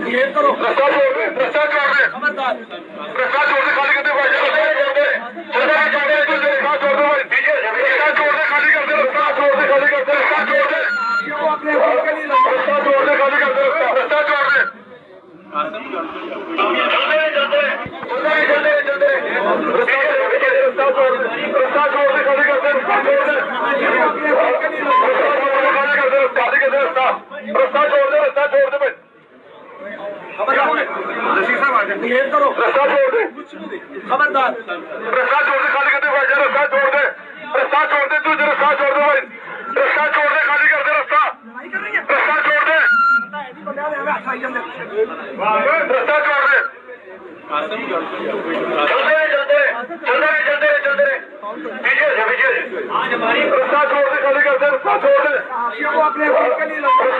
Behave करो। रस्ता छोड़ दे, रस्ता छोड़ दे, खबरदार। रस्ता छोड़ दे, खाली कर दे भाई, रस्ता छोड़ दे, रस्ता छोड़ दे, तू रस्ता छोड़ दे भाई, रस्ता छोड़ दे, खाली कर दे, रस्ता छोड़ दे, खाली कर दे, रस्ता छोड़ दे, अपने वकील के लिए लड़ो। रस्ता छोड़ दे, खाली कर दे, रस्ता छोड़ दे। रस्ता छोड़ दे, रस्ता छोड़ दे, खाली कर दे, रस्ता छोड़ दे, खाली कर दे, रस्ता छोड़ दे, रस्ता छोड़ दे भाई। बिहेव करो। रस्ता छोड़ दे, खबरदार। रस्ता छोड़ दे, खाली कर दे भाई, रस्ता छोड़ दे, रस्ता छोड़ दे, तू रस्ता छोड़ दे भाई, रस्ता छोड़ दे, खाली कर दे, रस्ता छोड़ दे, रस्ता छोड़ दे। चलते रस्ता छोड़ दे, खाली कर दे, रस्ता छोड़ दे, अपने वकील के लिए लड़ो।